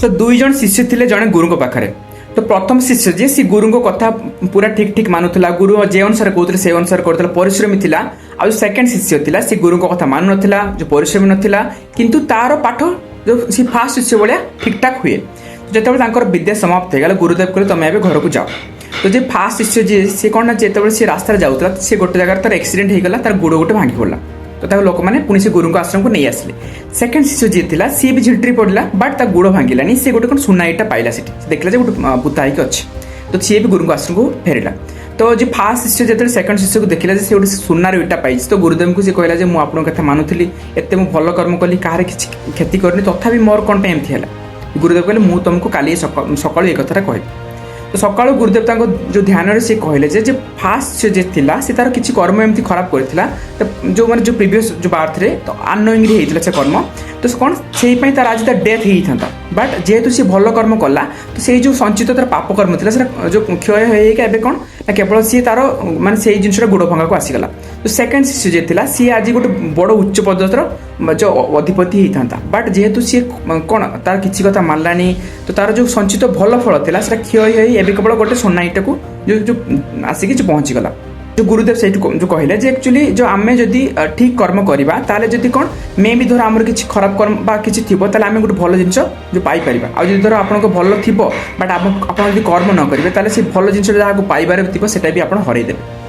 तो दुई जन शिष्य थे जड़े गुरु पाखे। तो प्रथम शिष्य जी सी गुरु कथा पूरा ठीक ठीक मानुला, गुरु जे अनुसार कहते से अनुसार करता, परिश्रमी थिला। आ जो सेकंड शिष्य थिला सी गुरु कथा मानु नथिला, जो परिश्रमी नथिला, किंतु तार पाठ जो सी फास्ट शिष्य भाया ठीक ठाक हुए। जो विद्या समाप्त हो गला गुरुदेव कहले तुम ए घर को जाओ। तो जो फास्ट शिष्य जी सी कौन जो सी रास्ता जाऊला सी गोटे जगह तार एक्सीडेंट होगा, तार गोड़ गोटे भांगी पड़ा। तो लोक मैंने पुणी से गुरु आश्रम को नहीं आसिले। सेकंड शिष्य जी था सी भी झिल्ट्री पड़ा, बट ता गोड़ भांगिलानी, सी गोटे कौन सुना इटा पाइला से देखला गोटे पुता ही अच्छे। तो सी भी गुरु आश्रम को फेरला। तो जो फास्ट शिष्य जो सेकंड शिष्य को देखला से गोटे सुनार इटा पाई, तो गुरुदेव को सी कहला मुझे आपन कथा मानुली, एत मुझे भल कर्म कली, कहार किसी क्षति करनी, तथापि मोर कौन एमती है। गुरुदेव कहले मुझे तुमको काली सकाल ये कथा कह। तो सकाल गुरुदेव जो ध्यान से कहले जे फास्ट जे थिला से तार किसी कर्म एमती खराब करथिला, तो जो माने जो प्रीवियस जो बार्थ रे तो अननोइंगली हेतिला से कर्म, तो कौन से पई तार आज तार डेथ ही था। बट जेहेतु सी भल कर्म कला, तो से जो संचित तार पाप कर्म थिला से जो क्षय होइका एबे कौन ना केवल सी तार माने से जिनसरा गुड़ भंगा को आसीगला। तो सेकंड शिष्य जे थिला सी आज गोटे बड़ उच्च पदर जो अधिपति ही था, बट जेहेतु सी कौन तार किसी कथा मानलानी, तो तार जो संचित भल फल थिला से क्षय होई एबे केवल गोटे सोना इटा को जो आसिक जो पहुँची गला। जो गुरुदेव से जो कहले जे एक्चुअली जो आमे जदि ठीक कर्म करबा ताले जदि कोन मे भी धर आमर किछि खराब कर्म बा किछि थिबो, ताले आमे गोटे भल जिंस जो पाई परिबा। आ जदि धर आपनको भल थिबो बट आपन जदि कर्म न करिवे ताले से भल जिंस जहा को पाइबारे थिबो सेटा भी आपन हरै देबे।